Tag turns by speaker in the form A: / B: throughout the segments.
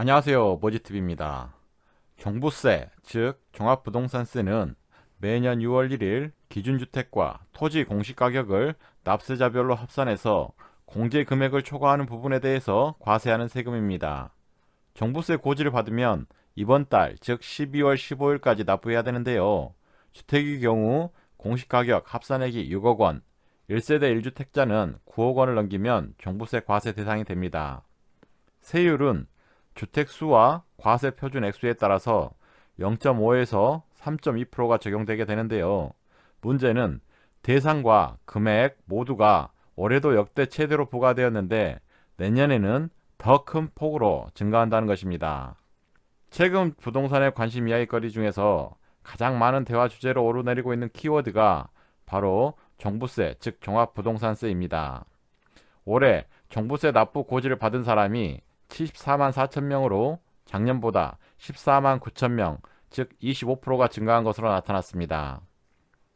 A: 안녕하세요. 머지TV입니다. 종부세, 즉 종합부동산세는 매년 6월 1일 기준주택과 토지 공시가격을 납세자별로 합산해서 공제 금액을 초과하는 부분에 대해서 과세하는 세금입니다. 종부세 고지를 받으면 이번 달, 즉 12월 15일까지 납부해야 되는데요. 주택의 경우 공시가격 합산액이 6억 원, 1세대 1주택자는 9억 원을 넘기면 종부세 과세 대상이 됩니다. 세율은 주택수와 과세 표준 액수에 따라서 0.5에서 3.2%가 적용되게 되는데요. 문제는 대상과 금액 모두가 올해도 역대 최대로 부과되었는데 내년에는 더 큰 폭으로 증가한다는 것입니다. 최근 부동산에 관심 이야기거리 중에서 가장 많은 대화 주제로 오르내리고 있는 키워드가 바로 종부세, 즉 종합부동산세입니다. 올해 종부세 납부 고지를 받은 사람이 74만 4천 명으로 작년보다 14만 9천 명, 즉 25%가 증가한 것으로 나타났습니다.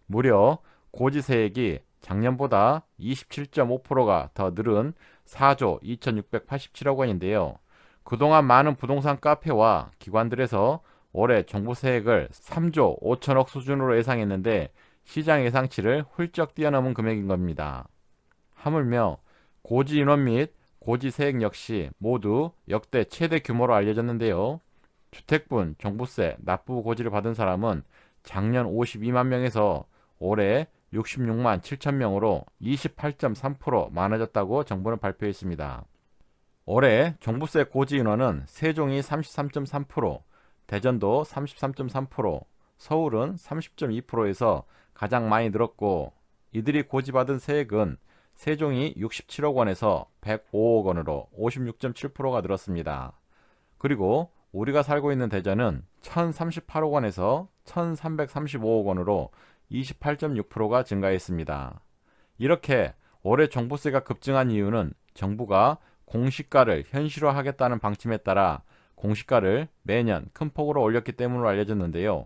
A: 무려 고지세액이 작년보다 27.5%가 더 늘은 4조 2,687억 원인데요. 그동안 많은 부동산 카페와 기관들에서 올해 종부세액을 3조 5천억 수준으로 예상했는데 시장 예상치를 훌쩍 뛰어넘은 금액인 겁니다. 하물며 고지 인원 및 고지 세액 역시 모두 역대 최대 규모로 알려졌는데요. 주택분 종부세 납부 고지를 받은 사람은 작년 52만 명에서 올해 66만 7천 명으로 28.3% 많아졌다고 정부는 발표했습니다. 올해 종부세 고지 인원은 세종이 33.3%, 대전도 33.3%, 서울은 30.2%에서 가장 많이 늘었고 이들이 고지받은 세액은 세종이 67억 원에서 105억 원으로 56.7%가 늘었습니다. 그리고 우리가 살고 있는 대전은 1,038억 원에서 1,335억 원으로 28.6%가 증가했습니다. 이렇게 올해 종부세가 급증한 이유는 정부가 공시가를 현실화하겠다는 방침에 따라 공시가를 매년 큰 폭으로 올렸기 때문으로 알려졌는데요.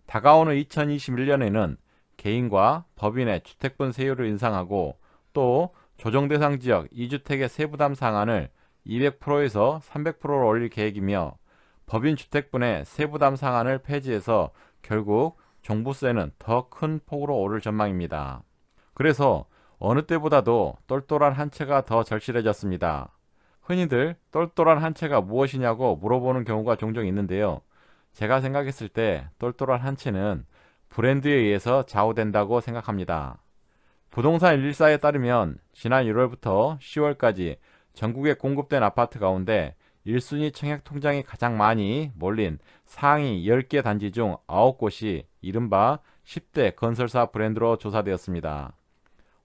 A: 다가오는 2021년에는 개인과 법인의 주택분 세율을 인상하고 또 조정대상 지역 2주택의 세부담 상한을 200%에서 300%로 올릴 계획이며 법인 주택분의 세부담 상한을 폐지해서 결국 종부세는 더 큰 폭으로 오를 전망입니다. 그래서 어느 때보다도 똘똘한 한 채가 더 절실해졌습니다. 흔히들 똘똘한 한 채가 무엇이냐고 물어보는 경우가 종종 있는데요. 제가 생각했을 때 똘똘한 한 채는 브랜드에 의해서 좌우된다고 생각합니다. 부동산 114에 따르면 지난 1월부터 10월까지 전국에 공급된 아파트 가운데 1순위 청약 통장이 가장 많이 몰린 상위 10개 단지 중 9곳이 이른바 10대 건설사 브랜드로 조사되었습니다.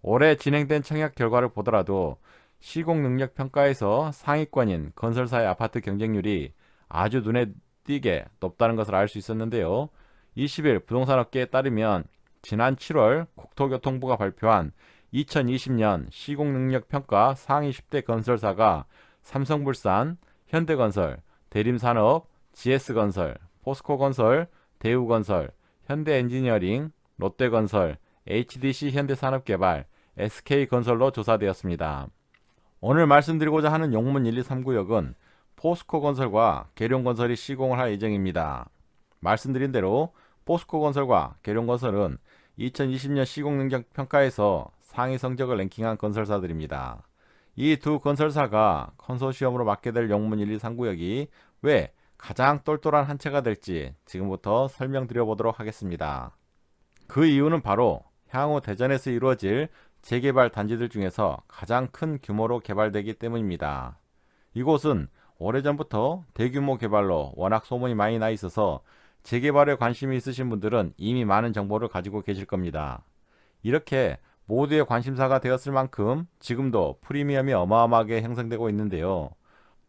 A: 올해 진행된 청약 결과를 보더라도 시공 능력 평가에서 상위권인 건설사의 아파트 경쟁률이 아주 눈에 띄게 높다는 것을 알 수 있었는데요. 20일 부동산업계에 따르면 지난 7월 국토교통부가 발표한 2020년 시공능력평가 상위 10대 건설사가 삼성물산, 현대건설, 대림산업, GS건설, 포스코건설, 대우건설, 현대엔지니어링, 롯데건설, HDC 현대산업개발, SK건설로 조사되었습니다. 오늘 말씀드리고자 하는 용문 1239역은 포스코건설과 계룡건설이 시공을 할 예정입니다. 말씀드린 대로 포스코건설과 계룡건설은 2020년 시공능력 평가에서 상위 성적을 랭킹한 건설사들입니다. 이 두 건설사가 컨소시엄으로 맡게 될 용문 1239역이 왜 가장 똘똘한 한 채가 될지 지금부터 설명드려 보도록 하겠습니다. 그 이유는 바로 향후 대전에서 이루어질 재개발 단지들 중에서 가장 큰 규모로 개발되기 때문입니다. 이곳은 오래전부터 대규모 개발로 워낙 소문이 많이 나 있어서 재개발에 관심이 있으신 분들은 이미 많은 정보를 가지고 계실 겁니다. 이렇게 모두의 관심사가 되었을 만큼 지금도 프리미엄이 어마어마하게 형성되고 있는데요.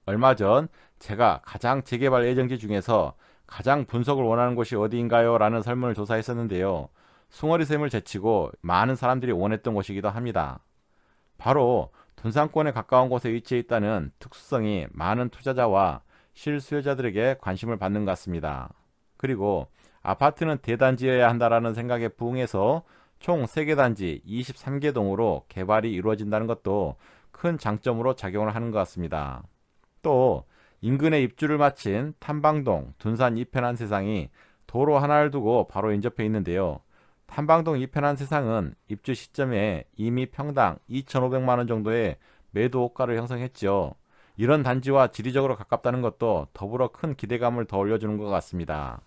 A: 얼마 전 제가 가장 재개발 예정지 중에서 가장 분석을 원하는 곳이 어디인가요? 라는 설문을 조사했었는데요. 숭어리샘을 제치고 많은 사람들이 원했던 곳이기도 합니다. 바로 둔산권에 가까운 곳에 위치해 있다는 특수성이 많은 투자자와 실수요자들에게 관심을 받는 것 같습니다. 그리고 아파트는 대단지여야 한다라는 생각에 부응해서 총 3개 단지 23개 동으로 개발이 이루어진다는 것도 큰 장점으로 작용을 하는 것 같습니다. 또 인근에 입주를 마친 탐방동, 둔산 이편한 세상이 도로 하나를 두고 바로 인접해 있는데요. 탐방동 이편한 세상은 입주 시점에 이미 평당 2,500만 원 정도의 매도 호가를 형성했지요. 이런 단지와 지리적으로 가깝다는 것도 더불어 큰 기대감을 더 올려주는 것 같습니다.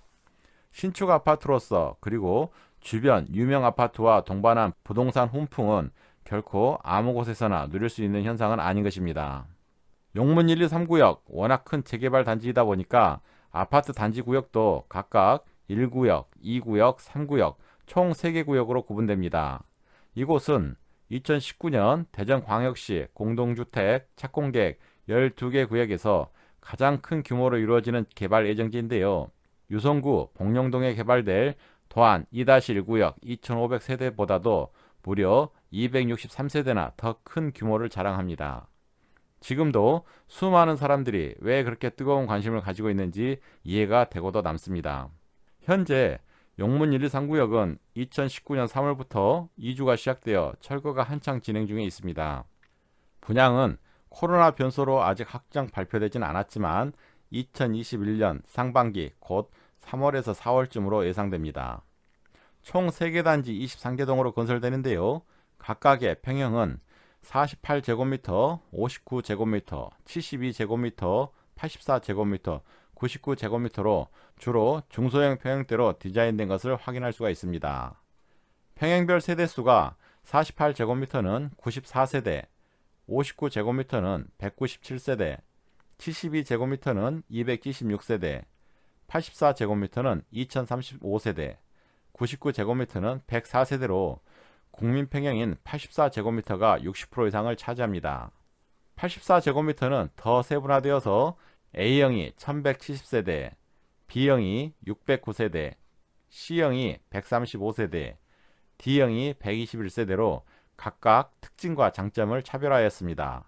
A: 신축 아파트로서 그리고 주변 유명 아파트와 동반한 부동산 훈풍은 결코 아무 곳에서나 누릴 수 있는 현상은 아닌 것입니다. 용문 1, 2, 3구역 워낙 큰 재개발 단지이다 보니까 아파트 단지 구역도 각각 1구역, 2구역, 3구역 총 3개 구역으로 구분됩니다. 이곳은 2019년 대전광역시 공동주택 착공계획 12개 구역에서 가장 큰 규모로 이루어지는 개발 예정지인데요. 유성구 복령동에 개발될 도안 2-1구역 2,500세대보다도 무려 263세대나 더 큰 규모를 자랑합니다. 지금도 수많은 사람들이 왜 그렇게 뜨거운 관심을 가지고 있는지 이해가 되고도 남습니다. 현재 용문 1, 2, 3구역은 2019년 3월부터 이주가 시작되어 철거가 한창 진행 중에 있습니다. 분양은 코로나 변수로 아직 확정 발표되진 않았지만 2021년 상반기 곧 3월에서 4월쯤으로 예상됩니다. 총 3개 단지 23개 동으로 건설되는데요. 각각의 평형은 48제곱미터, 59제곱미터, 72제곱미터, 84제곱미터, 99제곱미터로 주로 중소형 평형대로 디자인된 것을 확인할 수가 있습니다. 평형별 세대수가 48제곱미터는 94세대, 59제곱미터는 197세대, 72제곱미터는 276세대, 84제곱미터는 2035세대, 99제곱미터는 104세대로 국민 평형인 84제곱미터가 60% 이상을 차지합니다. 84제곱미터는 더 세분화되어서 A형이 1170세대, B형이 609세대, C형이 135세대, D형이 121세대로 각각 특징과 장점을 차별화하였습니다.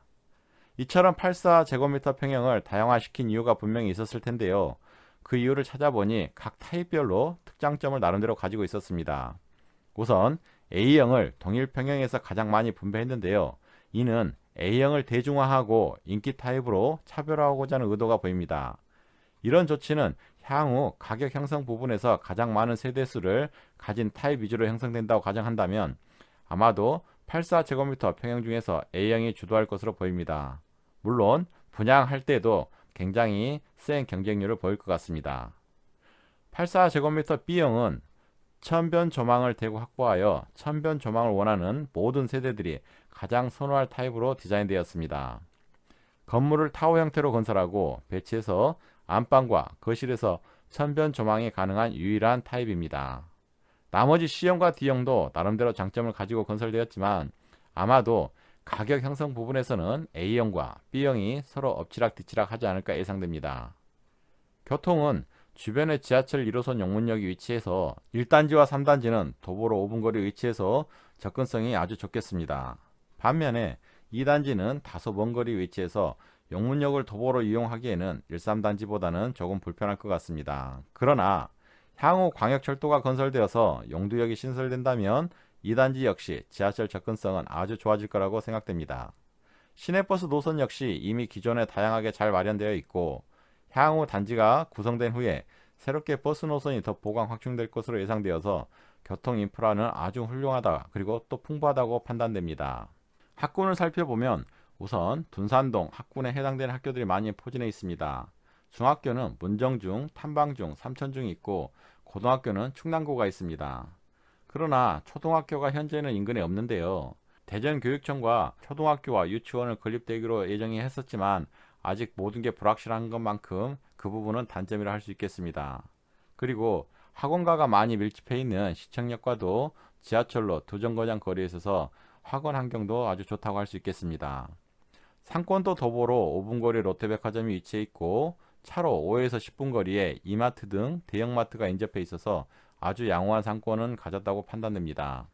A: 이처럼 84제곱미터 평형을 다양화시킨 이유가 분명히 있었을 텐데요. 그 이유를 찾아보니 각 타입별로 특장점을 나름대로 가지고 있었습니다. 우선 A형을 동일 평형에서 가장 많이 분배했는데요. 이는 A형을 대중화하고 인기 타입으로 차별화하고자 하는 의도가 보입니다. 이런 조치는 향후 가격 형성 부분에서 가장 많은 세대수를 가진 타입 위주로 형성된다고 가정한다면 아마도 84제곱미터 평형 중에서 A형이 주도할 것으로 보입니다. 물론 분양할 때도 굉장히 센 경쟁률을 보일 것 같습니다. 84제곱미터 B형은 천변 조망을 대고 확보하여 천변 조망을 원하는 모든 세대들이 가장 선호할 타입으로 디자인되었습니다. 건물을 타워 형태로 건설하고 배치해서 안방과 거실에서 천변 조망이 가능한 유일한 타입입니다. 나머지 C형과 D형도 나름대로 장점을 가지고 건설되었지만 아마도 가격 형성 부분에서는 A형과 B형이 서로 엎치락뒤치락 하지 않을까 예상됩니다. 교통은 주변의 지하철 1호선 용문역이 위치해서 1단지와 3단지는 도보로 5분 거리 위치해서 접근성이 아주 좋겠습니다. 반면에 2단지는 다소 먼 거리 위치해서 용문역을 도보로 이용하기에는 1, 3단지보다는 조금 불편할 것 같습니다. 그러나 향후 광역철도가 건설되어서 용두역이 신설된다면 2단지 역시 지하철 접근성은 아주 좋아질 거라고 생각됩니다. 시내버스 노선 역시 이미 기존에 다양하게 잘 마련되어 있고 향후 단지가 구성된 후에 새롭게 버스 노선이 더 보강 확충될 것으로 예상되어서 교통 인프라는 아주 훌륭하다 그리고 또 풍부하다고 판단됩니다. 학군을 살펴보면 우선 둔산동 학군에 해당되는 학교들이 많이 포진해 있습니다. 중학교는 문정중, 탐방중, 삼천중이 있고 고등학교는 충남고가 있습니다. 그러나 초등학교가 현재는 인근에 없는데요. 대전교육청과 초등학교와 유치원을 건립되기로 예정이 했었지만 아직 모든 게 불확실한 것만큼 그 부분은 단점이라 할 수 있겠습니다. 그리고 학원가가 많이 밀집해 있는 시청역과도 지하철로 2정거장 거리에 있어서 학원 환경도 아주 좋다고 할 수 있겠습니다. 상권도 도보로 5분 거리 롯데백화점이 위치해 있고 차로 5에서 10분 거리에 이마트 등 대형마트가 인접해 있어서 아주 양호한 상권은 가졌다고 판단됩니다.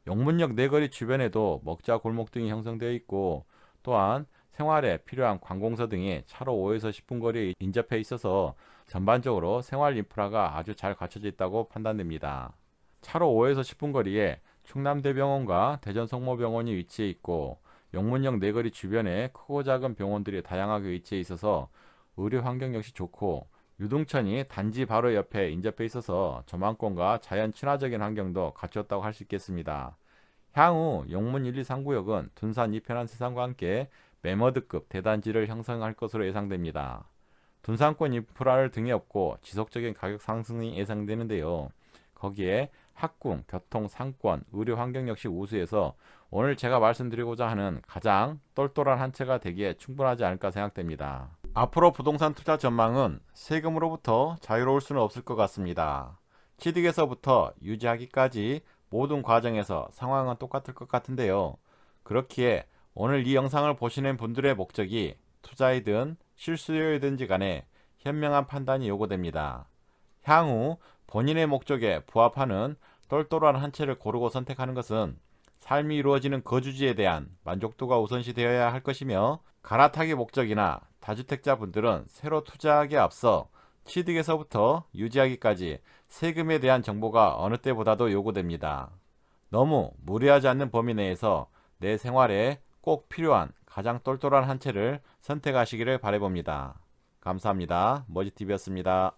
A: 용문역 내거리 주변에도 먹자 골목 등이 형성되어 있고 또한 생활에 필요한 관공서 등이 차로 5에서 10분 거리에 인접해 있어서 전반적으로 생활 인프라가 아주 잘 갖춰져 있다고 판단됩니다. 차로 5에서 10분 거리에 충남대병원과 대전성모병원이 위치해 있고 용문역 내거리 주변에 크고 작은 병원들이 다양하게 위치해 있어서 의료 환경 역시 좋고 유동천이 단지 바로 옆에 인접해 있어서 저망권과 자연 친화적인 환경도 갖췄다고 할 수 있겠습니다. 향후 용문 1, 2, 3구역은 둔산 2편한 세상과 함께 매머드급 대단지를 형성할 것으로 예상됩니다. 둔산권 인프라를 등에 업고 지속적인 가격 상승이 예상되는데요. 거기에 학군, 교통, 상권, 의료 환경 역시 우수해서 오늘 제가 말씀드리고자 하는 가장 똘똘한 한 채가 되기에 충분하지 않을까 생각됩니다. 앞으로 부동산 투자 전망은 세금으로부터 자유로울 수는 없을 것 같습니다. 취득에서부터 유지하기까지 모든 과정에서 상황은 똑같을 것 같은데요. 그렇기에 오늘 이 영상을 보시는 분들의 목적이 투자이든 실수요이든지 간에 현명한 판단이 요구됩니다. 향후 본인의 목적에 부합하는 똘똘한 한 채를 고르고 선택하는 것은 삶이 이루어지는 거주지에 대한 만족도가 우선시 되어야 할 것이며, 갈아타기 목적이나 다주택자분들은 새로 투자하기에 앞서 취득에서부터 유지하기까지 세금에 대한 정보가 어느 때보다도 요구됩니다. 너무 무리하지 않는 범위 내에서 내 생활에 꼭 필요한 가장 똘똘한 한 채를 선택하시기를 바라봅니다. 감사합니다. 머지TV였습니다.